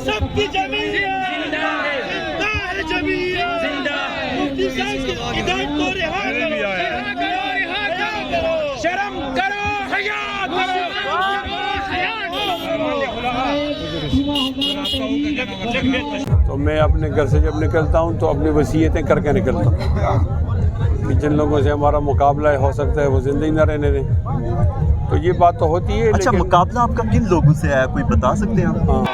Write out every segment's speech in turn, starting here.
سب کی جمعیت زندہ ہے، جمعیت زندہ ہے، مفتی صاحب کی ہدایت کو رہا کرو، شرم کرو، حیا کرو۔ تو میں اپنے گھر سے جب نکلتا ہوں تو اپنی وصیتیں کر کے نکلتا ہوں کہ جن لوگوں سے ہمارا مقابلہ ہو سکتا ہے وہ زندگی نہ رہنے دیں، تو یہ بات تو ہوتی ہے۔ اچھا، مقابلہ آپ کا کن لوگوں سے ہے، کوئی بتا سکتے ہیں آپ؟ ہاں،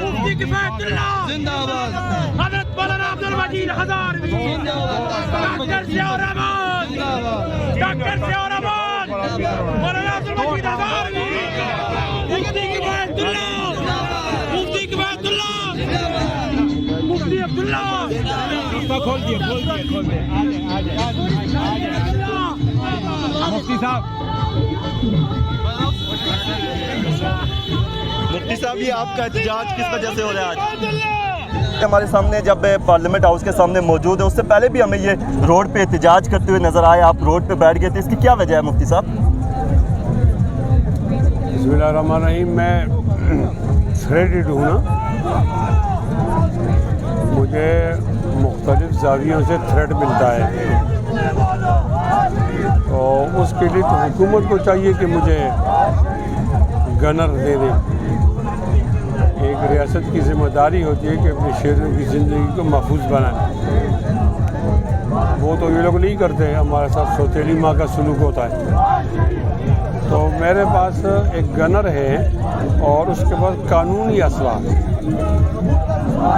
مفتی کفایت اللہ زندہ باد، حضرت مولانا عبد المجید ہزاروی زندہ باد، ڈاکٹر ضیاء الرحمان زندہ باد، ڈاکٹر ضیاء الرحمان، مولانا عبد المجید ہزاروی، مفتی کفایت اللہ، مفتی کفایت اللہ، مفتی عبداللہ، کھول دیے مفتی صاحب۔ مفتی صاحب، یہ آپ کا احتجاج کس وجہ سے ہو رہا ہے آج؟ ہمارے سامنے جب پارلیمنٹ ہاؤس کے سامنے موجود ہے، اس سے پہلے بھی ہمیں یہ روڈ پہ احتجاج کرتے ہوئے نظر آئے، آپ روڈ پہ بیٹھ گئے تھے، اس کی کیا وجہ ہے مفتی صاحب؟ بسم اللہ الرحمن الرحیم۔ میں تھریٹڈ ہوں نا، مجھے مختلف زاویوں سے تھریٹ ملتا ہے، تو اس کے لیے تو حکومت کو چاہیے کہ مجھے گنر دے دے۔ ایک ریاست کی ذمہ داری ہوتی ہے کہ اپنے شہریوں کی زندگی کو محفوظ بنائے، وہ تو یہ لوگ نہیں کرتے، ہمارے ساتھ سوتیلی ماں کا سلوک ہوتا ہے۔ تو میرے پاس ایک گنر ہے اور اس کے پاس قانونی اسلحہ ہے۔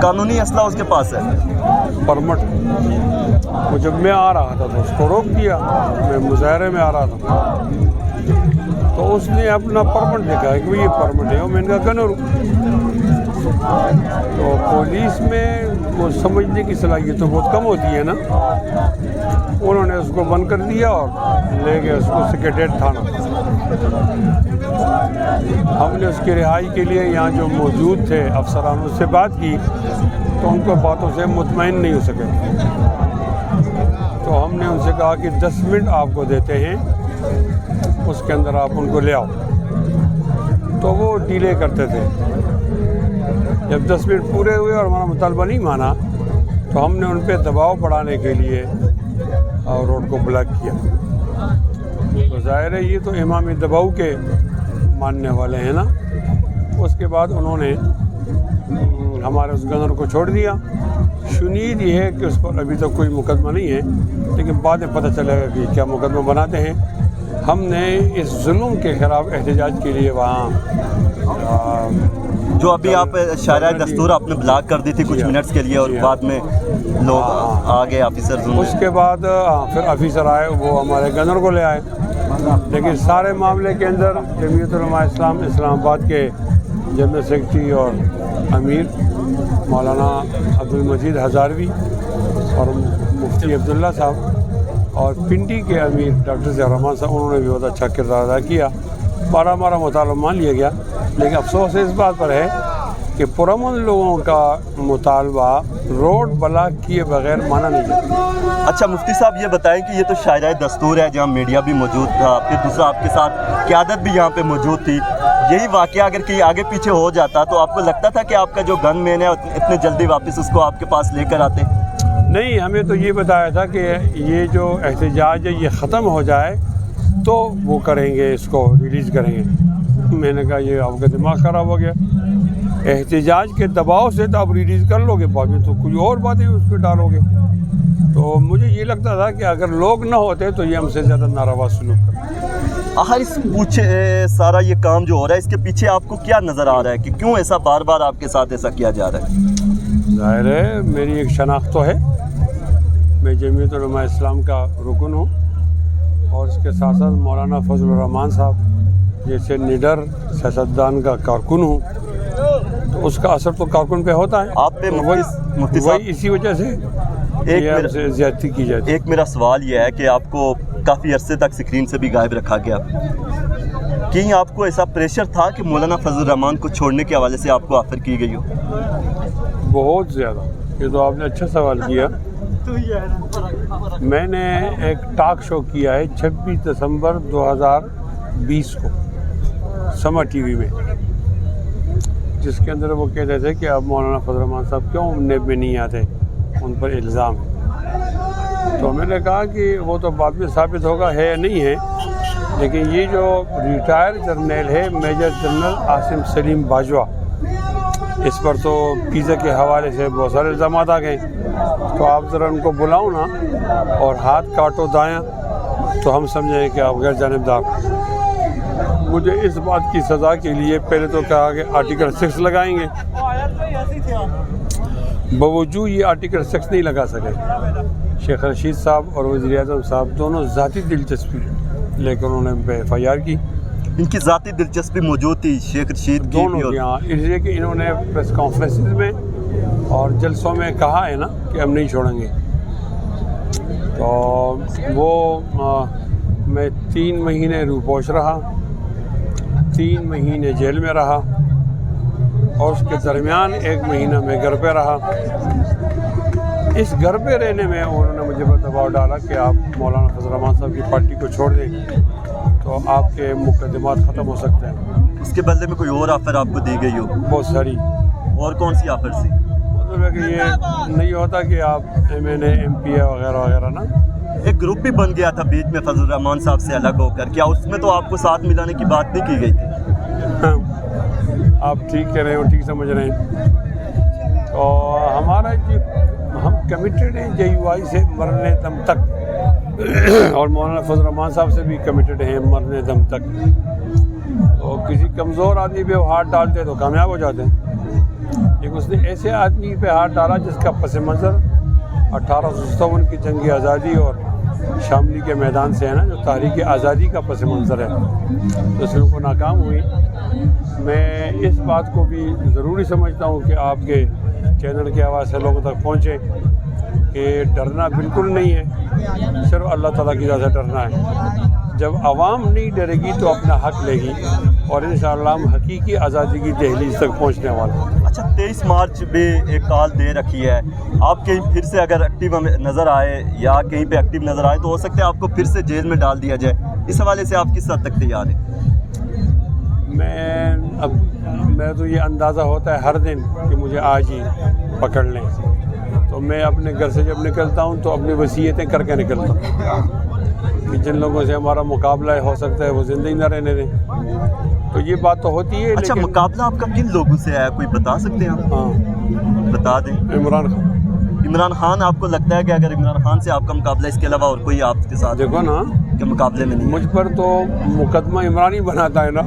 قانونی اسلحہ اس کے پاس ہے؟ پرمٹ۔ وہ جب میں آ رہا تھا تو اس کو روک دیا، میں مظاہرے میں آ رہا تھا، تو اس نے اپنا پرمٹ دکھایا کہ یہ پرمٹ ہے، اور میں نے کہا گنر ہوں۔ تو پولیس میں وہ سمجھنے کی صلاحیت تو بہت کم ہوتی ہے نا، انہوں نے اس کو بند کر دیا اور لے گئے اس کو سیکریٹریٹ تھانہ۔ ہم نے اس کی رہائی کے لیے یہاں جو موجود تھے افسرانوں سے بات کی تو ان کو باتوں سے مطمئن نہیں ہو سکے، تو ہم نے ان سے کہا کہ 10 منٹ آپ کو دیتے ہیں، اس کے اندر آپ ان کو لے آؤ، تو وہ ڈیلے کرتے تھے۔ جب 10 منٹ پورے ہوئے اور ہمارا مطالبہ نہیں مانا تو ہم نے ان پہ دباؤ بڑھانے کے لیے روڈ کو بلاک کیا۔ تو ظاہر ہے یہ تو امام دباؤ کے ماننے والے ہیں نا۔ اس کے بعد انہوں نے ہمارے اس گنر کو چھوڑ دیا۔ شنید یہ ہے کہ اس پر ابھی تک کوئی مقدمہ نہیں ہے، لیکن بعد میں پتہ چلے گا کہ کیا مقدمہ بناتے ہیں۔ ہم نے اس ظلم کے خلاف احتجاج کے لیے وہاں جو ابھی آپ شاعرہ دستور آپ نے بلاک کر دی تھی کچھ منٹس کے لیے، اور بعد میں لوگ آ گئے آفیسر، اس کے بعد پھر آفیسر آئے، وہ ہمارے گنر کو لے آئے، لیکن سارے معاملے کے اندر جمعیت علماء اسلام اسلام آباد کے جنرل سیکرٹری اور امیر مولانا عبد المجید ہزاروی اور مفتی عبداللہ صاحب اور پنڈی کے امیر ڈاکٹر ضیاء الرحمان صاحب، انہوں نے بھی بہت اچھا کردار ادا کیا۔ ہمارا مطالبہ مان لیا گیا، لیکن افسوس اس بات پر ہے کہ پرامن لوگوں کا مطالبہ روڈ بلاک کیے بغیر مانا نہیں جاتا۔ اچھا مفتی صاحب، یہ بتائیں کہ یہ تو شاعرہ دستور ہے جہاں میڈیا بھی موجود تھا، پھر دوسرا آپ کے ساتھ قیادت بھی یہاں پہ موجود تھی، یہی واقعہ اگر کہیں آگے پیچھے ہو جاتا تو آپ کو لگتا تھا کہ آپ کا جو گن مین ہے اتنے جلدی واپس اس کو آپ کے پاس لے کر آتے؟ نہیں، ہمیں تو یہ بتایا تھا کہ یہ جو احتجاج ہے یہ ختم ہو جائے تو وہ کریں گے، اس کو ریلیز کریں گے۔ میں نے کہا یہ آپ کا دماغ خراب ہو گیا، احتجاج کے دباؤ سے تو آپ ریلیز کر لو گے، بعد میں تو کوئی اور باتیں اس پہ ڈالو گے۔ تو مجھے یہ لگتا تھا کہ اگر لوگ نہ ہوتے تو یہ ہم سے زیادہ ناروا سلوک کرتے۔ آخر اس پوچھے سارا یہ کام جو ہو رہا ہے اس کے پیچھے آپ کو کیا نظر آ رہا ہے کہ کیوں ایسا بار بار آپ کے ساتھ ایسا کیا جا رہا ہے؟ ظاہر ہے میری ایک شناخت تو ہے، میں جمعیت علماء اسلام کا رکن ہوں، اور اس کے ساتھ ساتھ مولانا فضل الرحمان صاحب جیسے نڈر سیاستدان کا کارکن ہوں، تو اس کا اثر تو کارکن پہ ہوتا ہے۔ آپ پہ مفتی صاحب اسی وجہ سے زیادتی کی جاتی ہے۔ ایک میرا سوال یہ ہے کہ آپ کو کافی عرصے تک اسکرین سے بھی غائب رکھا گیا، کہیں آپ کو ایسا پریشر تھا کہ مولانا فضل الرحمان کو چھوڑنے کے حوالے سے آپ کو آفر کی گئی ہو؟ بہت زیادہ. یہ تو آپ نے اچھا سوال کیا. میں نے ایک ٹاک شو کیا ہے 26 دسمبر 2020 کو سما ٹی وی میں, جس کے اندر وہ کہتے تھے کہ اب مولانا فضل الرحمان صاحب کیوں نیب میں نہیں آتے, ان پر الزام ہے. تو میں نے کہا کہ وہ تو بعد میں ثابت ہوگا ہے یا نہیں ہے, لیکن یہ جو ریٹائر جرنیل ہے میجر جنرل عاصم سلیم باجوہ, اس پر تو پیزا کے حوالے سے بہت سارے الزامات آ گئے. تو آپ ذرا ان کو بلاؤ نا اور ہاتھ کاٹو دایاں, تو ہم سمجھیں کہ آپ غیر جانبدار. مجھے اس بات کی سزا کے لیے پہلے تو کہا کہ آرٹیکل 6 لگائیں گے, باوجود یہ آرٹیکل 6 نہیں لگا سکے. شیخ رشید صاحب اور وزیر اعظم صاحب دونوں ذاتی دلچسپی لے کر انہوں نے پہ FIR کی. ان کی ذاتی دلچسپی موجود تھی شیخ رشید کی دونوں کی, ہاں, اس لیے کہ انہوں نے پریس کانفرنسز میں اور جلسوں میں کہا ہے نا کہ ہم نہیں چھوڑیں گے. تو وہ میں 3 مہینے روپوش رہا, 3 مہینے جیل میں رہا, اور اس کے درمیان 1 مہینہ میں گھر پہ رہا. اس گھر پہ رہنے میں انہوں نے مجھے دباؤ ڈالا کہ آپ مولانا فضل الرحمان صاحب کی پارٹی کو چھوڑ دیں تو آپ کے مقدمات ختم ہو سکتے ہیں. اس کے بدلے میں کوئی اور آفر آپ کو دی گئی ہو؟ بہت ساری. اور کون سی آفر سی؟ مطلب ہے کہ یہ نہیں ہوتا کہ آپ MNA MP وغیرہ وغیرہ نا. ایک گروپ بھی بن گیا تھا بیچ میں فضل الرحمان صاحب سے الگ ہو کر, کیا اس میں تو آپ کو ساتھ ملانے کی بات نہیں کی گئی تھی؟ آپ ٹھیک کہہ رہے ہیں, ٹھیک سمجھ رہے ہیں. تو ہمارا ہم کمیٹڈ ہیں JUI سے مرنے دم تک, اور مولانا فضل الرحمان صاحب سے بھی کمیٹڈ ہیں مرنے دم تک. تو کسی کمزور آدمی پہ وہ ہاتھ ڈالتے تو کامیاب ہو جاتے ہیں, لیکن اس نے ایسے آدمی پہ ہاتھ ڈالا جس کا پس منظر 1857 کی جنگ آزادی اور شاملی کے میدان سے ہے نا, جو تحریک آزادی کا پس منظر ہے, تو اس میں وہ ناکام ہوئی. میں اس بات کو بھی ضروری سمجھتا ہوں کہ آپ کے چینل کے آواز سے لوگوں تک پہنچے کہ ڈرنا بالکل نہیں ہے, صرف اللہ تعالیٰ کی ذات سے ڈرنا ہے. جب عوام نہیں ڈرے گی تو اپنا حق لے گی, اور انشاءاللہ ہم حقیقی آزادی کی دہلیز تک پہنچنے والے ہیں. اچھا, 23 مارچ بھی ایک کال دے رکھی ہے, آپ کہیں پھر سے اگر ایکٹیو نظر آئے یا کہیں پہ ایکٹیو نظر آئے تو ہو سکتا ہے آپ کو پھر سے جیل میں ڈال دیا جائے. اس حوالے سے آپ کس حد تک تیار ہیں؟ میں تو یہ اندازہ ہوتا ہے ہر دن کہ مجھے آج ہی پکڑ لیں, تو میں اپنے گھر سے جب نکلتا ہوں تو اپنی وصیتیں کر کے نکلتا ہوں کہ جن لوگوں سے ہمارا مقابلہ ہو سکتا ہے وہ زندگی نہ رہنے دیں. تو یہ بات تو ہوتی ہے. اچھا, مقابلہ آپ کا کن لوگوں سے ہے, کوئی بتا سکتے ہیں آپ؟ ہاں بتا دیں. عمران خان. عمران خان, آپ کو لگتا ہے کہ اگر عمران خان سے آپ کا مقابلہ اس کے علاوہ اور کوئی آپ کے ساتھ دیکھو نا کہ مقابلے میں نہیں؟ مجھ پر تو مقدمہ عمران ہی بناتا ہے نا.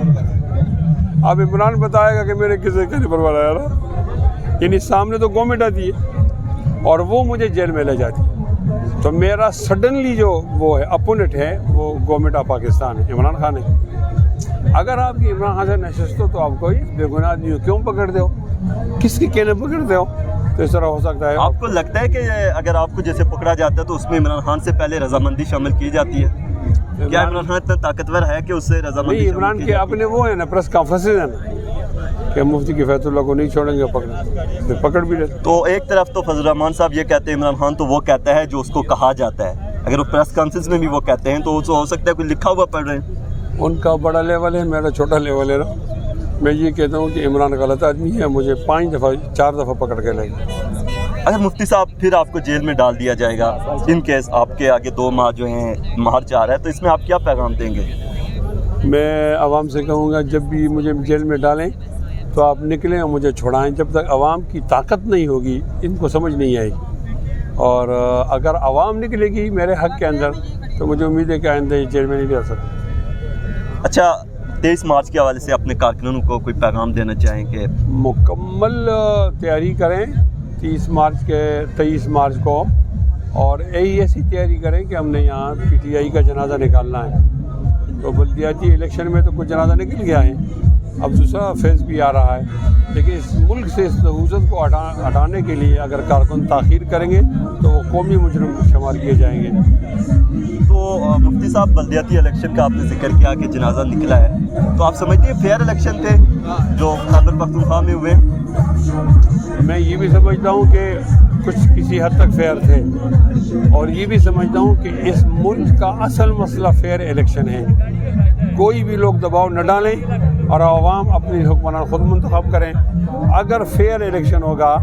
اب عمران بتائے گا کہ میرے کسے کہنے پر بنایا نا, یعنی سامنے تو گورنمنٹ آتی ہے اور وہ مجھے جیل میں لے جاتی, تو میرا سڈنلی جو وہ ہے اپوننٹ ہے وہ گورنمنٹ آف پاکستان ہے, عمران خان ہے. اگر آپ کی عمران خان سے نشست ہو تو آپ کو بے گناہ آدمی کیوں پکڑتے ہو, کس کے کہنے پکڑتے ہو؟ تو اس طرح ہو سکتا ہے. آپ کو لگتا ہے کہ اگر آپ کو جیسے پکڑا جاتا ہے تو اس میں عمران خان سے پہلے رضامندی شامل کی جاتی ہے؟ کیا عمران خان اتنا طاقتور ہے کہ اس سے رضامندی؟ نہیں, عمران کے اپنے وہ ہیں نا پریس کانفرنسز ہیں نا کہ مفتی کفایت اللہ کو نہیں چھوڑیں گے پکڑ, پکڑ بھی لیتے. تو ایک طرف تو فضل الرحمان صاحب یہ کہتے ہیں, عمران خان تو وہ کہتا ہے جو اس کو کہا جاتا ہے, اگر وہ پریس کانفرنس میں بھی وہ کہتے ہیں تو ہو سکتا ہے کوئی لکھا ہوا پڑھ رہے ہیں. ان کا بڑا لیول ہے, میرا چھوٹا لیول ہے نا. میں یہ کہتا ہوں کہ عمران غلط آدمی ہے, مجھے 4 دفعہ پکڑ کے لے گئے. اگر مفتی صاحب پھر آپ کو جیل میں ڈال دیا جائے گا, ان کیس آپ کے آگے 2 ماہ جو ہیں مہر جا رہا ہے, تو اس میں آپ کیا پیغام دیں گے؟ میں عوام سے کہوں گا جب بھی مجھے جیل میں ڈالیں تو آپ نکلیں اور مجھے چھڑائیں. جب تک عوام کی طاقت نہیں ہوگی ان کو سمجھ نہیں آئے گی, اور اگر عوام نکلے گی میرے حق کے اندر تو مجھے امید ہے کہ آئندہ جیل میں نہیں ڈال سکتا. اچھا, 23 مارچ کے حوالے سے اپنے کارکنوں کو کوئی پیغام دینا چاہیں کہ مکمل تیاری کریں 23 مارچ کو, اور ایسی تیاری کریں کہ ہم نے یہاں PTI کا جنازہ نکالنا ہے. تو بلدیاتی الیکشن میں تو کچھ جنازہ نکل گیا ہے, اب دوسرا فیز بھی آ رہا ہے, لیکن اس ملک سے اس نحوست کو ہٹانے کے لیے اگر کارکن تاخیر کریں گے تو وہ قومی مجرم شمار کیے جائیں گے. تو مفتی صاحب بلدیاتی الیکشن کا آپ نے ذکر کیا کہ جنازہ نکلا ہے، تو آپ سمجھتے ہیں فیئر الیکشن تھے جو خیبر پختونخوا میں ہوئے؟ میں یہ بھی سمجھتا ہوں کہ کچھ کسی حد تک فیئر تھے، اور یہ بھی سمجھتا ہوں کہ اس ملک کا اصل مسئلہ فیئر الیکشن ہے۔ کوئی بھی لوگ دباؤ نہ ڈالیں اور عوام اپنی حکمران خود منتخب کریں۔ اگر فیئر الیکشن ہوگا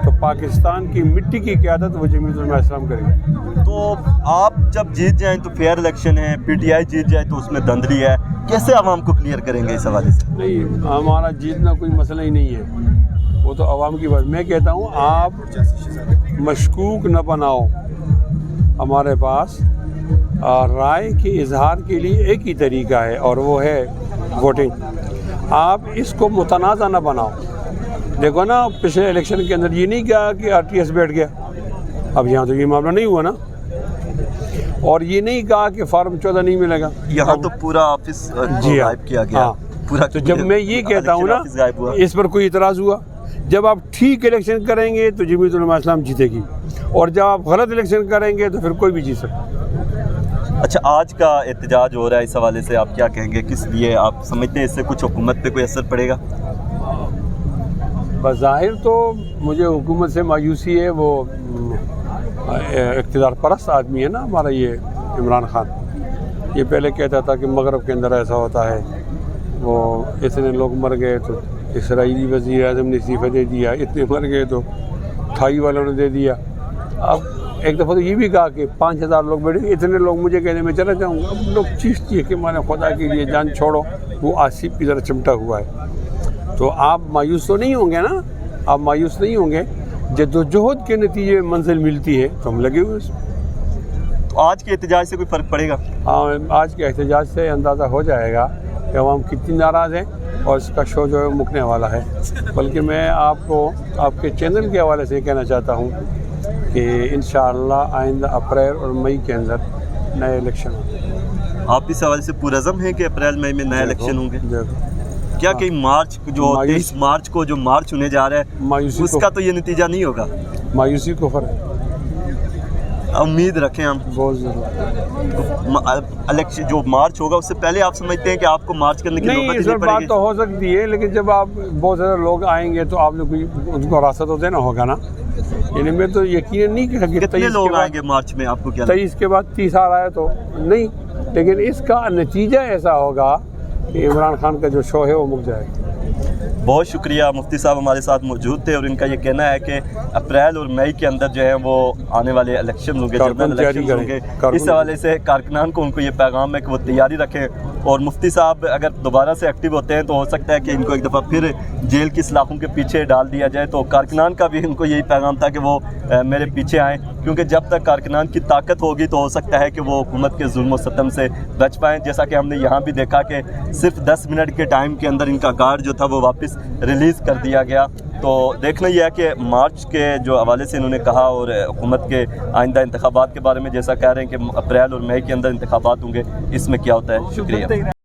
تو پاکستان کی مٹی کی قیادت وہ جمعیت علماء اسلام کرے گی۔ تو آپ جب جیت جائیں تو فیئر الیکشن ہے، پی ٹی آئی جیت جائے تو اس میں دھندلی ہے، کیسے عوام کو کلیئر کریں گے اس حوالے سے؟ نہیں، ہمارا جیتنا کوئی مسئلہ ہی نہیں ہے، وہ تو عوام کی بات۔ میں کہتا ہوں آپ مشکوک نہ بناؤ، ہمارے پاس رائے کے اظہار کے لیے ایک ہی طریقہ ہے اور وہ ہے ووٹنگ۔ آپ اس کو متنازع نہ بناؤ۔ دیکھو نا، پچھلے الیکشن کے اندر یہ نہیں کہا کہ آر ٹی ایس بیٹھ گیا، اب یہاں تو یہ معاملہ نہیں ہوا نا، اور یہ نہیں کہا کہ فارم 14 نہیں ملے گا، یہاں تو پورا آفس جی غائب کیا گیا۔ ہاں، تو جب میں یہ کہتا ہوں نا اس پر کوئی اعتراض ہوا، جب آپ ٹھیک الیکشن کریں گے تو جمعیت علماء اسلام جیتے گی، اور جب آپ غلط الیکشن کریں گے تو پھر کوئی بھی جیت سکتا۔ اچھا، آج کا احتجاج ہو رہا ہے، اس حوالے سے آپ کیا کہیں گے؟ کس لیے آپ سمجھتے ہیں اس سے کچھ حکومت پہ کوئی اثر پڑے گا؟ بظاہر تو مجھے حکومت سے مایوسی ہے، وہ اقتدار پرست آدمی ہے نا ہمارا یہ عمران خان، یہ پہلے کہتا تھا کہ مغرب کے اندر ایسا ہوتا ہے، وہ اتنے لوگ مر گئے تو اسرائیلی وزیر اعظم نے استعفیٰ دے دیا، اتنے مر گئے تو تھائی والوں نے دے دیا۔ اب ایک دفعہ تو یہ بھی کہا کہ 5000 لوگ بیٹھے، اتنے لوگ مجھے کہنے میں چلا جاؤں گا۔ اب لوگ چیختی ہے کہ میں نے خدا کے لیے جان چھوڑو، وہ آصف کی طرح چمٹا ہوا ہے۔ تو آپ مایوس تو نہیں ہوں گے نا، آپ مایوس نہیں ہوں گے، جد و جہد کے نتیجے میں منزل ملتی ہے تو ہم لگے ہوئے اس میں۔ تو آج کے احتجاج سے کوئی فرق پڑے گا؟ ہاں، آج کے احتجاج سے اندازہ ہو جائے گا کہ عوام کتنی ناراض ہیں اور اس کا شو جو ہے مکنے والا ہے۔ بلکہ میں آپ کو آپ کے چینل کے حوالے سے یہ کہنا چاہتا ہوں کہ انشاءاللہ آئندہ اپریل اور مئی کے اندر نئے الیکشن ہوں گے۔ آپ اس حوالے سے پرعزم ہیں کہ اپریل مئی میں نئے الیکشن ہوں گے؟ کیا کہیں مارچ جو 23 مارچ کو جو مارچ ہونے جا رہا ہے اس کا تو یہ نتیجہ نہیں ہوگا؟ مایوسی کو فرق امید رکھیں ہم بہت ضرور۔ الیکشن جو مارچ ہوگا اس سے پہلے آپ سمجھتے ہیں کہ آپ کو مارچ کرنے کی نہیں، نوبت اس نہیں پر پڑے بات گی؟ تو ہو سکتی ہے، لیکن جب آپ بہت زیادہ لوگ آئیں گے تو آپ نے کوئی ان کو راستہ تو دینا ہوگا نا۔ یعنی میں تو یقین نہیں کہ کتنے لوگ آئیں گے مارچ میں؟ آپ کو کیا 23 کے بعد 30 آ رہا ہے تو نہیں، لیکن اس کا نتیجہ ایسا ہوگا کہ عمران خان کا جو شو ہے وہ مک جائے گا۔ بہت شکریہ، مفتی صاحب ہمارے ساتھ موجود تھے، اور ان کا یہ کہنا ہے کہ اپریل اور مئی کے اندر جو ہے وہ آنے والے الیکشن ہوں گے، جنرل الیکشن ہوں گے۔ اس حوالے سے کارکنان کو ان کو یہ پیغام ہے کہ وہ تیاری رکھیں، اور مفتی صاحب اگر دوبارہ سے ایکٹیو ہوتے ہیں تو ہو سکتا ہے کہ ان کو ایک دفعہ پھر جیل کی سلاخوں کے پیچھے ڈال دیا جائے۔ تو کارکنان کا بھی ان کو یہی پیغام تھا کہ وہ میرے پیچھے آئیں، کیونکہ جب تک کارکنان کی طاقت ہوگی تو ہو سکتا ہے کہ وہ حکومت کے ظلم و ستم سے بچ پائیں۔ جیسا کہ ہم نے یہاں بھی دیکھا کہ صرف 10 منٹ کے ٹائم کے اندر ان کا گارڈ جو تھا وہ واپس ریلیز کر دیا گیا۔ تو دیکھنا یہ ہے کہ مارچ کے جو حوالے سے انہوں نے کہا، اور حکومت کے آئندہ انتخابات کے بارے میں جیسا کہہ رہے ہیں کہ اپریل اور مئی کے اندر انتخابات ہوں گے، اس میں کیا ہوتا ہے۔ شکریہ۔